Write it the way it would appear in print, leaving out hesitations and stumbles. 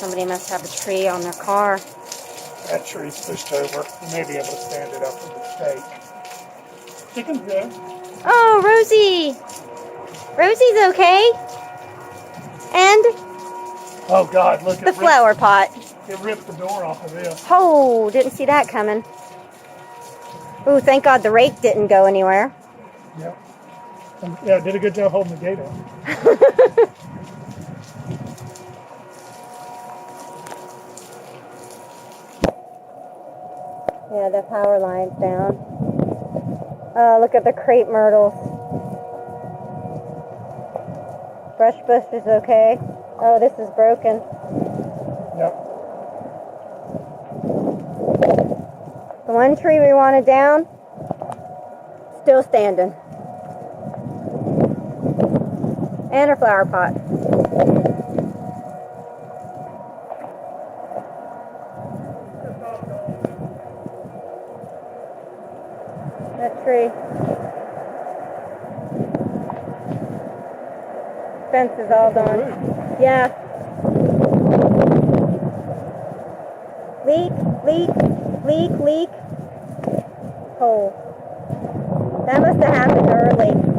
somebody must have a tree on their car. That tree's pushed over. You may be able to stand it up with the stake. Chicken's good. Oh, Rosie! Rosie's okay. And Oh God, look the flower pot. It ripped the door off of this. Oh, didn't see that coming. Ooh, thank God the rake didn't go anywhere. Yep. Yeah, did a good job holding the gate up. Yeah, the power line's down. Oh, look at the crepe myrtles. Brush bush is okay. Oh, this is broken. Yep. The one tree we wanted down, still standing. And our flower pot. That tree. Fence is all gone. Yeah. Leak, leak, leak, leak. Hole. That must have happened early.